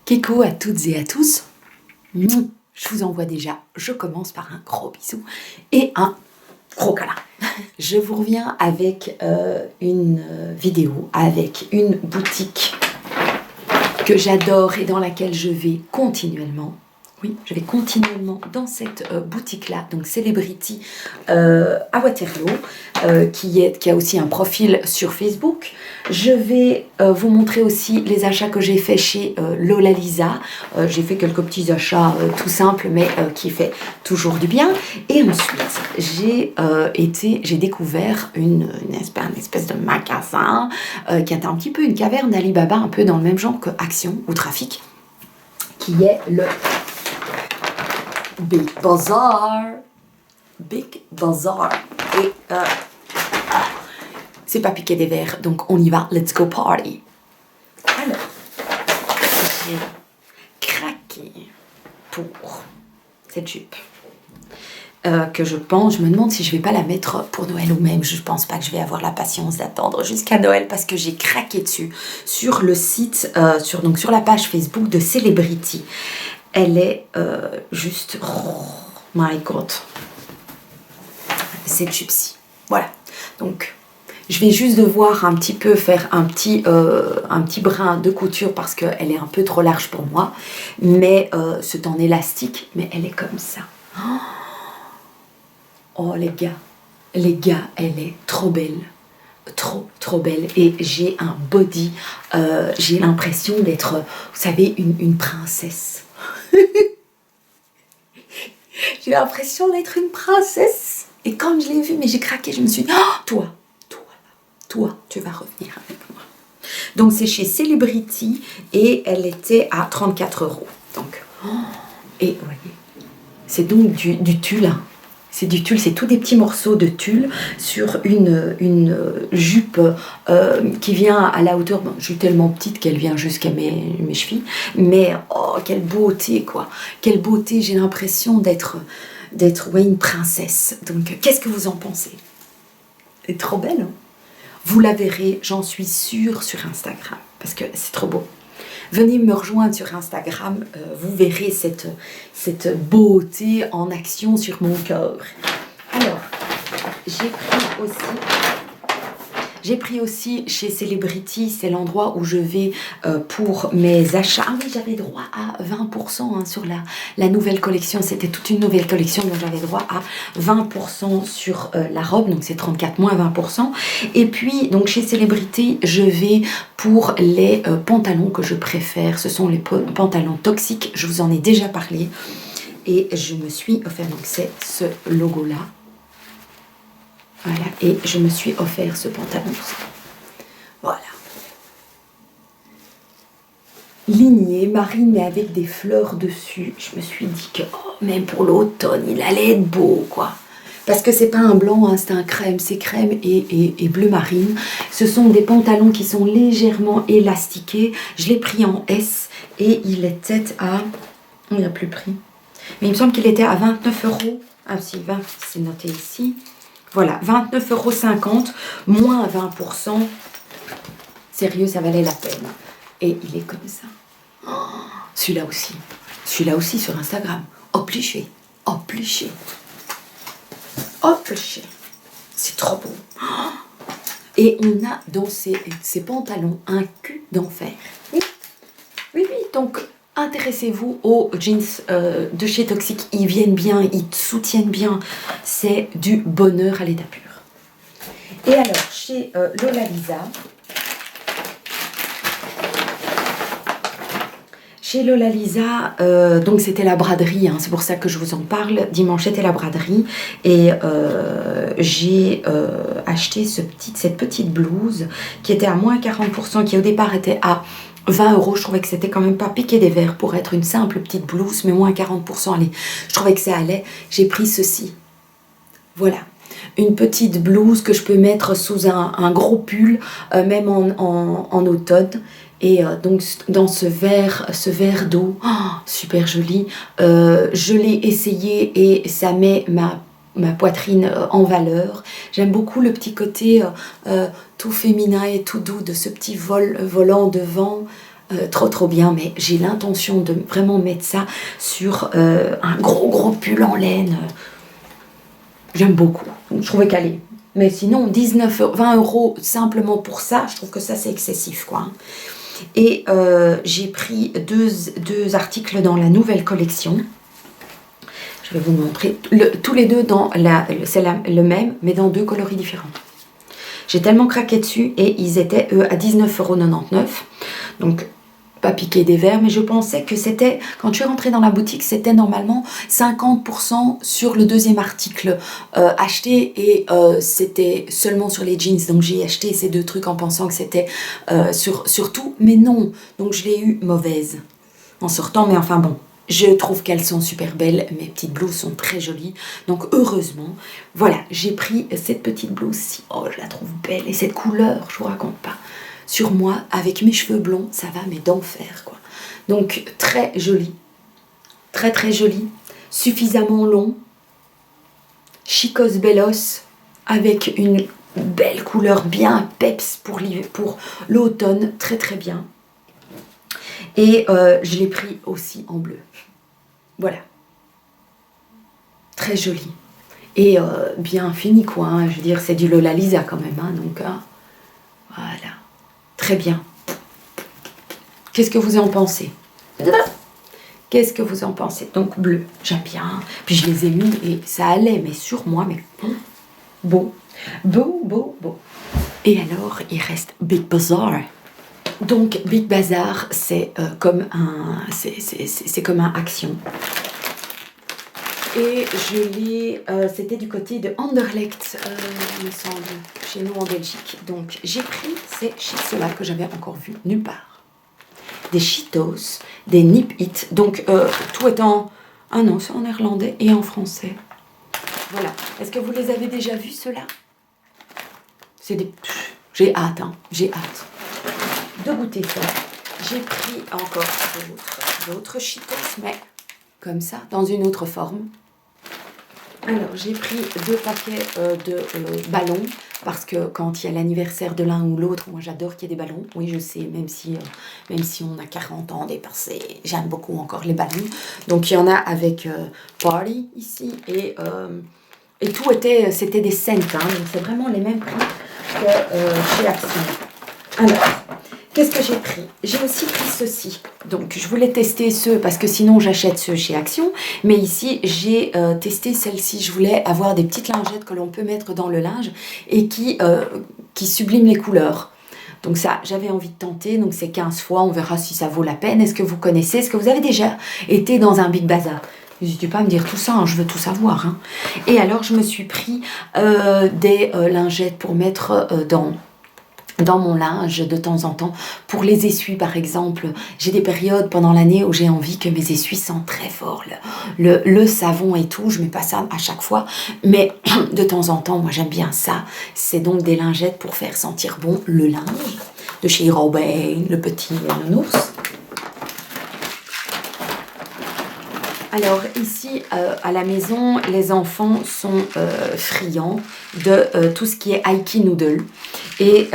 Coucou à toutes et à tous. Je vous envoie déjà, je commence par un gros bisou et un gros câlin. Je vous reviens avec une vidéo, avec une boutique que j'adore et dans laquelle je vais continuellement. Oui, je vais continuellement dans cette boutique-là, donc Celebrity à Waterloo, qui a aussi un profil sur Facebook. Je vais vous montrer aussi les achats que j'ai fait chez Lola Lisa. J'ai fait quelques petits achats tout simples, mais qui fait toujours du bien. Et ensuite, j'ai découvert une espèce de magasin qui était un petit peu une caverne d'Alibaba, un peu dans le même genre que Action ou Trafic, qui est le Big Bazaar. Big Bazaar. Et c'est pas piquer des verres, donc on y va, let's go party. Alors, j'ai craqué pour cette jupe. Que je me demande si je vais pas la mettre pour Noël ou même je pense pas que je vais avoir la patience d'attendre jusqu'à Noël parce que j'ai craqué dessus sur le site, sur la page Facebook de Celebrity. Elle est juste, oh my god, cette jupe-ci, voilà, donc je vais juste devoir un petit peu faire un petit brin de couture parce qu'elle est un peu trop large pour moi, mais c'est en élastique, mais elle est comme ça. Oh les gars, elle est trop belle, trop belle, et j'ai un body, j'ai l'impression d'être, vous savez, une princesse. J'ai l'impression d'être une princesse. Et quand je l'ai vue, mais j'ai craqué, je me suis dit, oh, toi, tu vas revenir avec moi. Donc c'est chez Celebrity et elle était à 34 €. Donc, et vous voyez, c'est donc du tulle. Hein. C'est du tulle, c'est tous des petits morceaux de tulle sur une jupe qui vient à la hauteur, bon, je suis tellement petite qu'elle vient jusqu'à mes chevilles, mais oh, quelle beauté quoi, quelle beauté, j'ai l'impression d'être ouais, une princesse. Donc qu'est-ce que vous en pensez? Elle est trop belle, hein? Vous la verrez, j'en suis sûre, sur Instagram, parce que c'est trop beau. Venez me rejoindre sur Instagram, vous verrez cette beauté en action sur mon cœur. Alors, j'ai pris aussi chez Celebrity, c'est l'endroit où je vais pour mes achats. Ah oui, j'avais droit à 20% hein, sur la nouvelle collection. C'était toute une nouvelle collection, donc j'avais droit à 20% sur la robe, donc c'est 34 moins 20%. Et puis, donc chez Celebrity, je vais pour les pantalons que je préfère. Ce sont les pantalons toxiques, je vous en ai déjà parlé. Et je me suis offert, donc c'est ce logo-là. Voilà, et je me suis offert ce pantalon. Voilà. Ligné, marine, mais avec des fleurs dessus. Je me suis dit que, même pour l'automne, il allait être beau, quoi. Parce que c'est pas un blanc, hein, c'est un crème. C'est crème et bleu marine. Ce sont des pantalons qui sont légèrement élastiqués. Je l'ai pris en S et il était à... Il n'a plus pris. Mais il me semble qu'il était à 29 €. Ah si, 20, c'est noté ici. Voilà, 29,50 €, moins 20%. Sérieux, ça valait la peine. Et il est comme ça. Oh, celui-là aussi sur Instagram. Obligé. C'est trop beau. Et on a dans ces pantalons un cul d'enfer. Oui, donc... Intéressez-vous aux jeans de chez Toxic, ils viennent bien, ils soutiennent bien, c'est du bonheur à l'état pur. Et alors, chez Lola Lisa, donc c'était la braderie, hein, c'est pour ça que je vous en parle. Dimanche, c'était la braderie et j'ai acheté cette petite blouse qui était à moins 40%, qui au départ était à 20 €, je trouvais que c'était quand même pas piqué des verres pour être une simple petite blouse, mais moins 40%, allez, je trouvais que ça allait. J'ai pris ceci. Voilà, une petite blouse que je peux mettre sous un gros pull, même en automne. Et donc dans ce verre d'eau, super joli, je l'ai essayé et ça met ma poitrine en valeur. J'aime beaucoup le petit côté tout féminin et tout doux de ce petit volant devant. trop bien, mais j'ai l'intention de vraiment mettre ça sur un gros pull en laine. J'aime beaucoup, donc je trouvais qu'elle est. Mais sinon, 20 € simplement pour ça, je trouve que ça c'est excessif quoi. Et j'ai pris deux articles dans la nouvelle collection. Je vais vous montrer. Tous les deux, c'est le même, mais dans 2 coloris différents. J'ai tellement craqué dessus et ils étaient, eux, à 19,99 €. Donc, pas piqué des verres, mais je pensais que c'était, quand je suis rentrée dans la boutique, c'était normalement 50% sur le deuxième article acheté et c'était seulement sur les jeans. Donc, j'ai acheté ces 2 trucs en pensant que c'était sur tout, mais non. Donc, je l'ai eu mauvaise en sortant, mais enfin bon. Je trouve qu'elles sont super belles, mes petites blouses sont très jolies, donc heureusement, voilà, j'ai pris cette petite blouse-ci, oh je la trouve belle, et cette couleur, je vous raconte pas, sur moi, avec mes cheveux blonds, ça va mais d'enfer quoi, donc très jolie, très jolie, suffisamment long, chicos bellos, avec une belle couleur bien peps pour l'automne, très bien. Et je l'ai pris aussi en bleu. Voilà. Très joli. Et bien fini quoi. Hein. Je veux dire, c'est du Lola Lisa quand même. Hein, donc, voilà. Très bien. Qu'est-ce que vous en pensez? Qu'est-ce que vous en pensez? Donc bleu, j'aime bien. Puis je les ai mis et ça allait, mais sur moi, mais beau. Et alors, il reste Big Bazaar. Donc Big Bazaar, c'est comme un Action. Et je l'ai, c'était du côté de Anderlecht, il me semble, chez nous en Belgique. Donc j'ai pris ces chips-là que j'avais encore vu nulle part. Des Cheetos, des Nip It. Donc tout est en, ah non, c'est en néerlandais et en français. Voilà. Est-ce que vous les avez déjà vus ceux-là? C'est des, j'ai hâte, hein, j'ai hâte de goûter ça. J'ai pris encore d'autres Cheetos, mais comme ça, dans une autre forme. Alors, j'ai pris 2 paquets de ballons, parce que quand il y a l'anniversaire de l'un ou l'autre, moi j'adore qu'il y ait des ballons. Oui, je sais, même si on a 40 ans dépassé, j'aime beaucoup encore les ballons. Donc, il y en a avec Party ici, et tout c'était des cents, hein, donc c'est vraiment les mêmes prix que chez Action. Alors, qu'est-ce que j'ai pris? J'ai aussi pris ceci. Donc, je voulais tester ceux, parce que sinon, j'achète ceux chez Action. Mais ici, j'ai testé celle-ci. Je voulais avoir des petites lingettes que l'on peut mettre dans le linge et qui subliment les couleurs. Donc ça, j'avais envie de tenter. Donc, c'est 15 fois. On verra si ça vaut la peine. Est-ce que vous connaissez? Est-ce que vous avez déjà été dans un Big Bazaar? N'hésitez pas à me dire tout ça, hein, je veux tout savoir. Hein. Et alors, je me suis pris des lingettes pour mettre dans mon linge de temps en temps, pour les essuies par exemple. J'ai des périodes pendant l'année où j'ai envie que mes essuies sentent très fort le savon et tout, je mets pas ça à chaque fois, mais de temps en temps, moi j'aime bien ça. C'est donc des lingettes pour faire sentir bon le linge, de chez Robin, le petit nounours. Alors ici, à la maison, les enfants sont friands de tout ce qui est Aiki Noodle. Et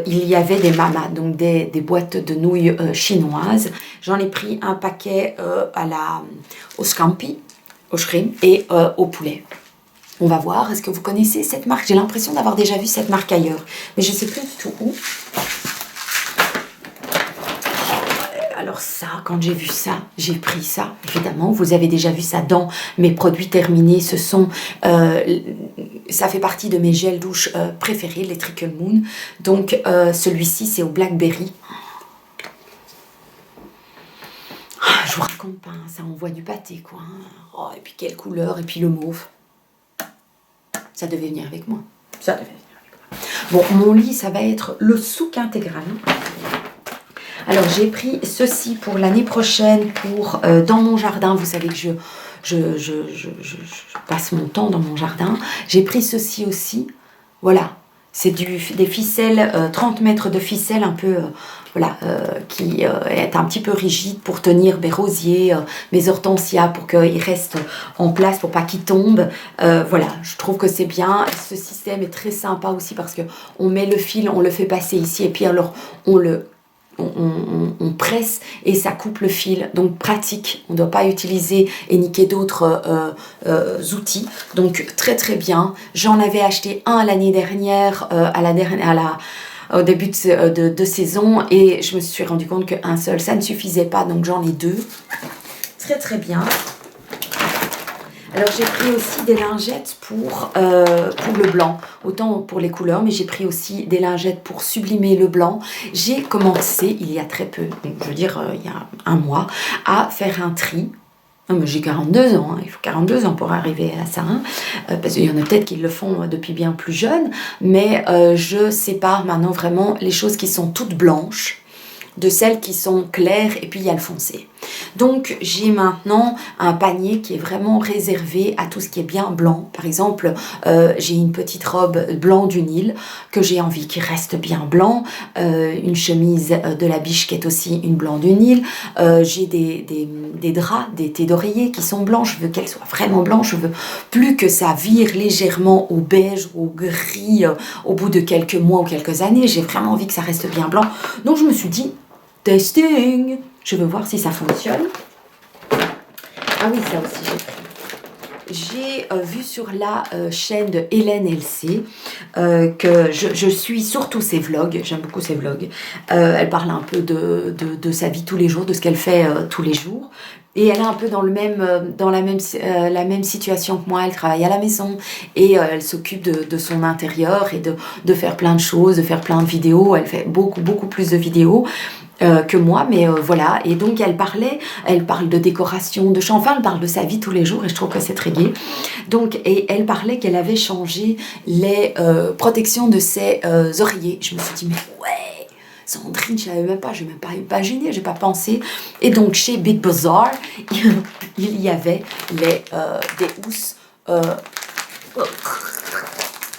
il y avait des mamas, donc des boîtes de nouilles chinoises. J'en ai pris un paquet au scampi, au shrimp et au poulet. On va voir, est-ce que vous connaissez cette marque? J'ai l'impression d'avoir déjà vu cette marque ailleurs, mais je ne sais plus du tout où. Alors ça, quand j'ai vu ça, j'ai pris ça. Évidemment, vous avez déjà vu ça dans mes produits terminés. Ce sont, ça fait partie de mes gels douche préférés, les Trickle Moon. Donc celui-ci, c'est au Blackberry. Je vous raconte pas, hein, ça envoie du pâté, quoi. Oh, et puis quelle couleur, et puis le mauve. Ça devait venir avec moi. Ça devait venir avec moi. Bon, mon lit, ça va être le souk intégral. Alors, j'ai pris ceci pour l'année prochaine, pour dans mon jardin. Vous savez que je passe mon temps dans mon jardin. J'ai pris ceci aussi. Voilà, c'est des ficelles, 30 mètres de ficelle un peu, voilà, qui est un petit peu rigide pour tenir mes rosiers, mes hortensias, pour qu'ils restent en place, pour pas qu'ils tombent. Voilà, je trouve que c'est bien. Ce système est très sympa aussi parce que on met le fil, on le fait passer ici et puis alors on le on presse et ça coupe le fil, donc pratique. On ne doit pas utiliser et niquer d'autres outils, donc très très bien. J'en avais acheté un l'année dernière, au début de saison, et je me suis rendu compte qu'un seul ça ne suffisait pas, donc j'en ai deux. Très très bien. Alors j'ai pris aussi des lingettes pour le blanc, autant pour les couleurs, mais j'ai pris aussi des lingettes pour sublimer le blanc. J'ai commencé il y a très peu, donc je veux dire il y a un mois, à faire un tri. Non, mais j'ai 42 ans, hein, il faut 42 ans pour arriver à ça, hein, parce qu'il y en a peut-être qui le font depuis bien plus jeune, mais je sépare maintenant vraiment les choses qui sont toutes blanches de celles qui sont claires, et puis il y a le foncé. Donc j'ai maintenant un panier qui est vraiment réservé à tout ce qui est bien blanc. Par exemple, j'ai une petite robe blanc du Nil que j'ai envie qui reste bien blanc, une chemise de la Biche qui est aussi une blanc du Nil, j'ai des draps, des thés d'oreiller qui sont blancs, je veux qu'elles soient vraiment blanches, je veux plus que ça vire légèrement au beige ou au gris au bout de quelques mois ou quelques années, j'ai vraiment envie que ça reste bien blanc. Donc je me suis dit, testing, je veux voir si ça fonctionne. Ah oui, ça aussi j'ai pris. J'ai vu sur la chaîne de Hélène LC que je suis surtout ses vlogs, j'aime beaucoup ses vlogs. Elle parle un peu de sa vie tous les jours, de ce qu'elle fait tous les jours. Et elle est un peu dans la même situation que moi, elle travaille à la maison et elle s'occupe de son intérieur et de faire plein de choses, de faire plein de vidéos. Elle fait beaucoup plus de vidéos que moi, mais voilà. Et donc elle parle de décoration, de chant, enfin elle parle de sa vie tous les jours et je trouve que c'est très gai. Donc, et elle parlait qu'elle avait changé les protections de ses oreillers. Je me suis dit, mais ouais, Sandrine, je savais même pas, je n'ai même pas imaginé, je n'ai pas pensé. Et donc chez Big Bazaar, il y avait des housses.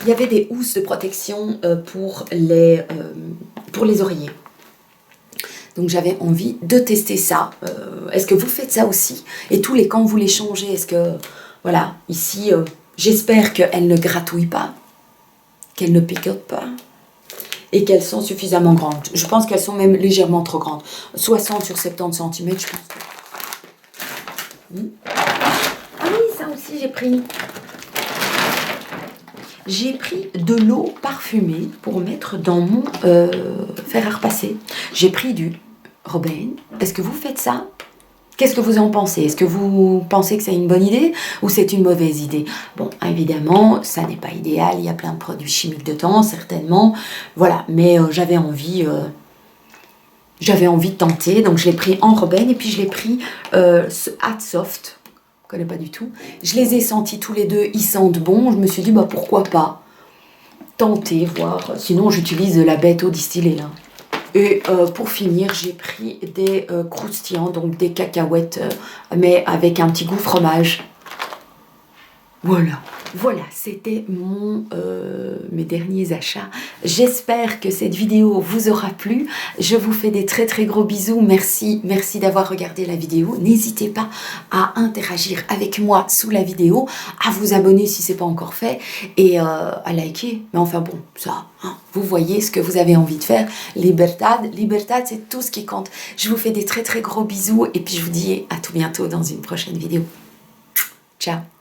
Il y avait des housses de protection pour les oreillers. Donc j'avais envie de tester ça. Est-ce que vous faites ça aussi? Et tous les quand vous les changez, est-ce que... Voilà, ici, j'espère qu'elles ne gratouillent pas, qu'elles ne picotent pas et qu'elles sont suffisamment grandes. Je pense qu'elles sont même légèrement trop grandes. 60 sur 70 cm, je pense. Ah oui, ça aussi j'ai pris. J'ai pris de l'eau parfumée pour mettre dans mon fer à repasser. J'ai pris du Robin. Est-ce que vous faites ça? Qu'est-ce que vous en pensez? Est-ce que vous pensez que c'est une bonne idée ou c'est une mauvaise idée? Bon, évidemment, ça n'est pas idéal. Il y a plein de produits chimiques dedans, certainement. Voilà, mais j'avais envie de tenter. Donc, je l'ai pris en Robin et puis je l'ai pris ce Hot Soft. Je ne connais pas du tout. Je les ai sentis tous les deux, ils sentent bon. Je me suis dit, bah pourquoi pas tenter, voir. Sinon, j'utilise de la bête eau distillée, là. Et pour finir, j'ai pris des croustillants, donc des cacahuètes, mais avec un petit goût fromage. Voilà, c'était mes derniers achats. J'espère que cette vidéo vous aura plu. Je vous fais des très gros bisous. Merci d'avoir regardé la vidéo. N'hésitez pas à interagir avec moi sous la vidéo, à vous abonner si ce n'est pas encore fait et à liker. Mais enfin bon, ça, hein, vous voyez ce que vous avez envie de faire. Libertad, c'est tout ce qui compte. Je vous fais des très gros bisous et puis je vous dis à tout bientôt dans une prochaine vidéo. Ciao.